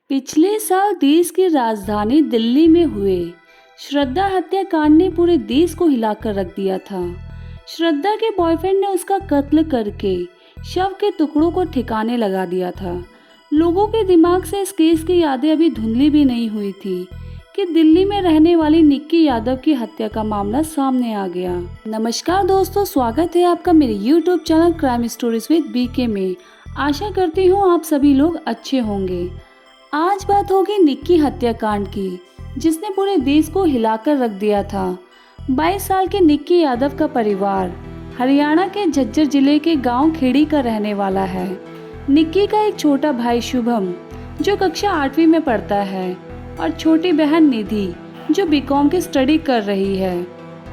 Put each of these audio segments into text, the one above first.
पिछले साल देश की राजधानी दिल्ली में हुए श्रद्धा हत्याकांड ने पूरे देश को हिलाकर रख दिया था। श्रद्धा के बॉयफ्रेंड ने उसका कत्ल करके शव के टुकड़ों को ठिकाने लगा दिया था। लोगों के दिमाग से इस केस की यादें अभी धुंधली भी नहीं हुई थी कि दिल्ली में रहने वाली निक्की यादव की हत्या का मामला सामने आ गया। नमस्कार दोस्तों, स्वागत है आपका मेरे YouTube channel crime stories with BK में। आशा करती हूँ आप सभी लोग अच्छे होंगे। आज बात होगी निक्की हत्याकांड की, जिसने पूरे देश को हिलाकर रख दिया था। 22 साल के निक्की यादव का परिवार हरियाणा के झज्जर जिले के गांव खेड़ी का रहने वाला है। निक्की का एक छोटा भाई शुभम जो कक्षा 8वीं में पढ़ता है और छोटी बहन निधि जो BCom की स्टडी कर रही है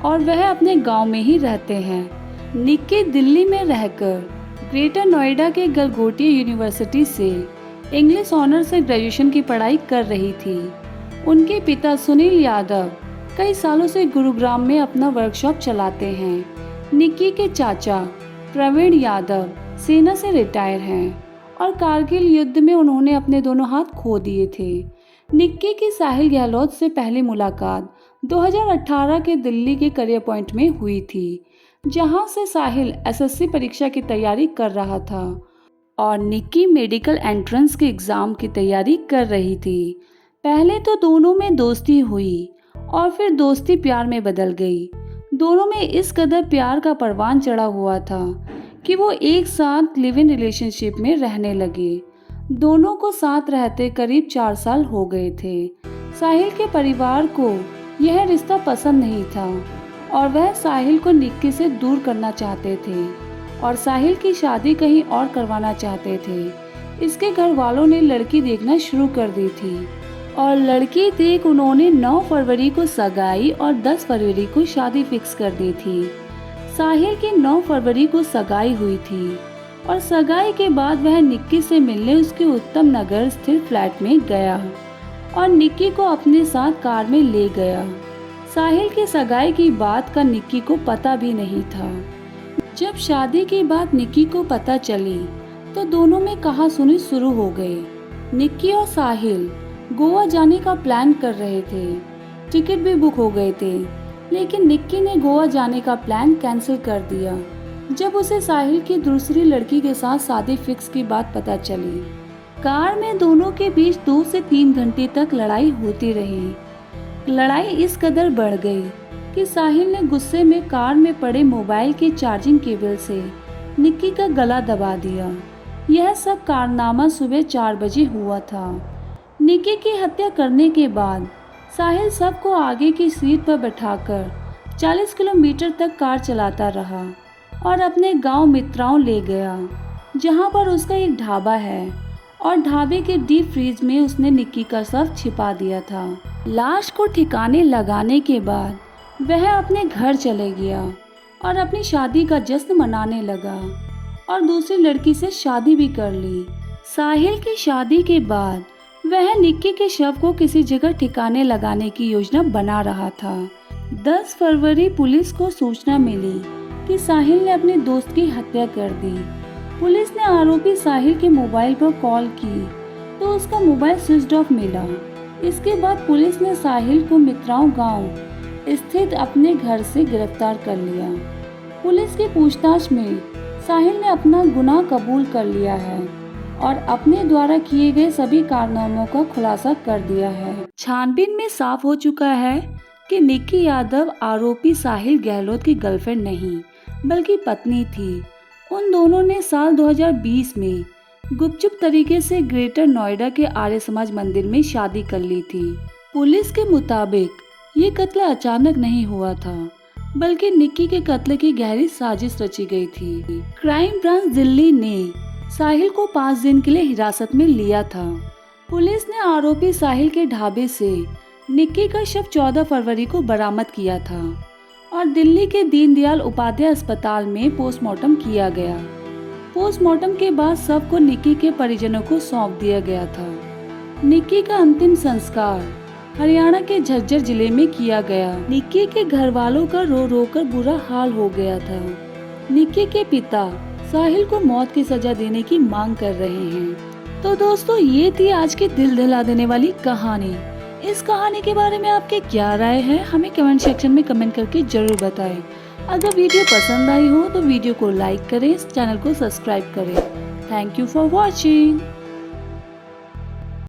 और वह अपने गांव में ही रहते हैं। निक्की दिल्ली में रहकर ग्रेटर नोएडा के गलगोटिया यूनिवर्सिटी से इंग्लिश ऑनर से ग्रेजुएशन की पढ़ाई कर रही थी। उनके पिता सुनील यादव कई सालों से गुरुग्राम में अपना वर्कशॉप चलाते हैं। निक्की के चाचा प्रवीण यादव सेना से रिटायर हैं और कारगिल युद्ध में उन्होंने अपने दोनों हाथ खो दिए थे। निक्की की साहिल गहलोत से पहली मुलाकात 2018 के दिल्ली के करियर पॉइंट में हुई थी, जहां से साहिल SSC परीक्षा की तैयारी कर रहा था और निक्की मेडिकल एंट्रेंस के एग्ज़ाम की तैयारी कर रही थी। पहले तो दोनों में दोस्ती हुई और फिर दोस्ती प्यार में बदल गई। दोनों में इस कदर प्यार का परवान चढ़ा हुआ था कि वो एक साथ लिव इन रिलेशनशिप में रहने लगे। दोनों को साथ रहते करीब 4 साल हो गए थे। साहिल के परिवार को यह रिश्ता पसंद नहीं था और वह साहिल को निक्की से दूर करना चाहते थे और साहिल की शादी कहीं और करवाना चाहते थे। इसके घर वालों ने लड़की देखना शुरू कर दी थी और लड़की देख उन्होंने 9 फरवरी को सगाई और 10 फरवरी को शादी फिक्स कर दी थी। साहिल की 9 फरवरी को सगाई हुई थी और सगाई के बाद वह निक्की से मिलने उसके उत्तम नगर स्थित फ्लैट में गया और निक्की को अपने साथ कार में ले गया। साहिल की सगाई की बात का निक्की को पता भी नहीं था। जब शादी की बात निक्की को पता चली तो दोनों में कहा-सुनी शुरू हो गई। निक्की और साहिल गोवा जाने का प्लान कर रहे थे। टिकट भी बुक हो गए थे, लेकिन निक्की ने गोवा जाने का प्लान कैंसिल कर दिया जब उसे साहिल की दूसरी लड़की के साथ शादी फिक्स की बात पता चली। कार में दोनों के बीच 2 से 3 घंटे तक लड़ाई होती रही। लड़ाई इस कदर बढ़ गई कि साहिल ने गुस्से में कार में पड़े मोबाइल के चार्जिंग केबल से निक्की का गला दबा दिया। यह सब कारनामा सुबह 4 बजे हुआ था। निक्की की हत्या करने के बाद साहिल सबको आगे की सीट पर बैठाकर 40 किलोमीटर तक कार चलाता रहा और अपने गांव मित्राओं ले गया, जहां पर उसका एक ढाबा है और ढाबे के डीप फ्रीज में उसने निक्की का शव छिपा दिया था। लाश को ठिकाने लगाने के बाद वह अपने घर चले गया और अपनी शादी का जश्न मनाने लगा और दूसरी लड़की से शादी भी कर ली। साहिल की शादी के बाद वह निक्की के शव को किसी जगह ठिकाने लगाने की योजना बना रहा था। 10 फरवरी पुलिस को सूचना मिली कि साहिल ने अपने दोस्त की हत्या कर दी। पुलिस ने आरोपी साहिल के मोबाइल पर कॉल की तो उसका मोबाइल स्विच ऑफ मिला। इसके बाद पुलिस ने साहिल को मित्राओं गांव स्थित अपने घर से गिरफ्तार कर लिया। पुलिस की पूछताछ में साहिल ने अपना गुनाह कबूल कर लिया है और अपने द्वारा किए गए सभी कारनामों का खुलासा कर दिया है। छानबीन में साफ हो चुका है कि निक्की यादव आरोपी साहिल गहलोत की गर्लफ्रेंड नहीं बल्कि पत्नी थी। उन दोनों ने साल 2020 में गुपचुप तरीके से ग्रेटर नोएडा के आर्य समाज मंदिर में शादी कर ली थी। पुलिस के मुताबिक ये कत्ल अचानक नहीं हुआ था, बल्कि निक्की के कत्ल की गहरी साजिश रची गई थी। क्राइम ब्रांच दिल्ली ने साहिल को 5 दिन के लिए हिरासत में लिया था। पुलिस ने आरोपी साहिल के ढाबे से निक्की का शव 14 फरवरी को बरामद किया था और दिल्ली के दीनदयाल उपाध्याय अस्पताल में पोस्टमार्टम किया गया। पोस्टमार्टम के बाद शव को निक्की के परिजनों को सौंप दिया गया था। निक्की का अंतिम संस्कार हरियाणा के झज्जर जिले में किया गया। निक्की के घर वालों का रो रो कर बुरा हाल हो गया था। निक्की के पिता साहिल को मौत की सजा देने की मांग कर रहे हैं तो दोस्तों ये थी आज की दिल दहला देने वाली कहानी। इस कहानी के बारे में आपके क्या राय है हमें कमेंट सेक्शन में कमेंट करके जरूर बताएं। अगर वीडियो पसंद आई हो तो वीडियो को लाइक करें, इस चैनल को सब्सक्राइब करें। Thank you for watching.